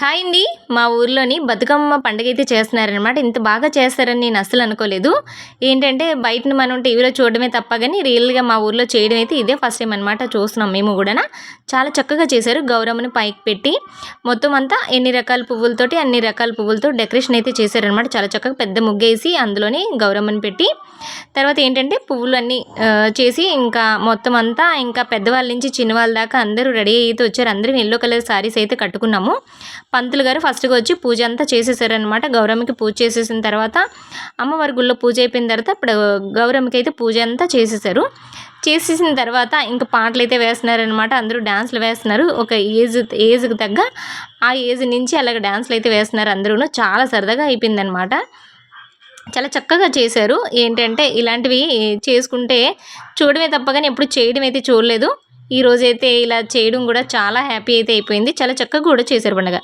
Hi అండి. మా ఊర్లోని బతుకమ్మ పండుగ అయితే చేస్తున్నారనమాట. ఇంత బాగా చేస్తారని నేను అస్సలు అనుకోలేదు. ఏంటంటే బయటని మనం టీవీలో చూడడమే తప్ప గాని రియల్‌గా మా ఊర్లో చేయడం అయితే ఇదే ఫస్ట్ టైం అనమాట. చూస్తున్నాం మేము గూడాన. చాలా చక్కగా చేశారు. గౌరమ్మని పైకి పెట్టి మొత్తం అంతా ఎన్ని రకాల పువ్వులతోటి అన్ని రకాల పువ్వులతో డెకరేషన్ అయితే చేశారనమాట. చాలా చక్కగా పెద్ద ముగ్గేసి అందులోని గౌరమ్మని పెట్టి తర్వాత ఏంటంటే పువ్వులన్నీ చేసి ఇంకా మొత్తం అంతా ఇంకా పెద్దవాళ్ళ నుంచి చిన్నవాళ్ళ దాకా అందరూ రెడీ అయితే వచ్చారు. అందరం యెల్లో కలర్ శారీస్ అయితే కట్టుకున్నాము. పంతులు గారు ఫస్ట్‌గా వచ్చి పూజ అంతా చేసేసారనమాట. గౌరమ్మకి పూజ చేసేసిన తర్వాత అమ్మవారి గుళ్ళో పూజ అయిపోయిన తర్వాత ఇప్పుడు గౌరమ్మకి అయితే పూజ అంతా చేసేసారు. చేసేసిన తర్వాత ఇంక పాటలైతే వేస్తున్నారనమాట. అందరూ డాన్స్‌లు వేస్తున్నారు. ఒక ఏజ్‌కి తగ్గ ఆ ఏజ్ నుంచి అలాగ డాన్స్‌లయితే వేస్తున్నారు అందరూను. చాలా సరదాగా అయిపోయిందనమాట. చాలా చక్కగా చేశారు. ఏంటంటే ఇలాంటివి చేసుకుంటే చూడడమే తప్ప గాని ఎప్పుడు చేయడం అయితే చూడలేదు. ఈరోజైతే ఇలా చేయడం గూడా చాలా హ్యాపీ అయితే అయిపోయింది. చాలా చక్కగా కూడా చేశారు పండగ.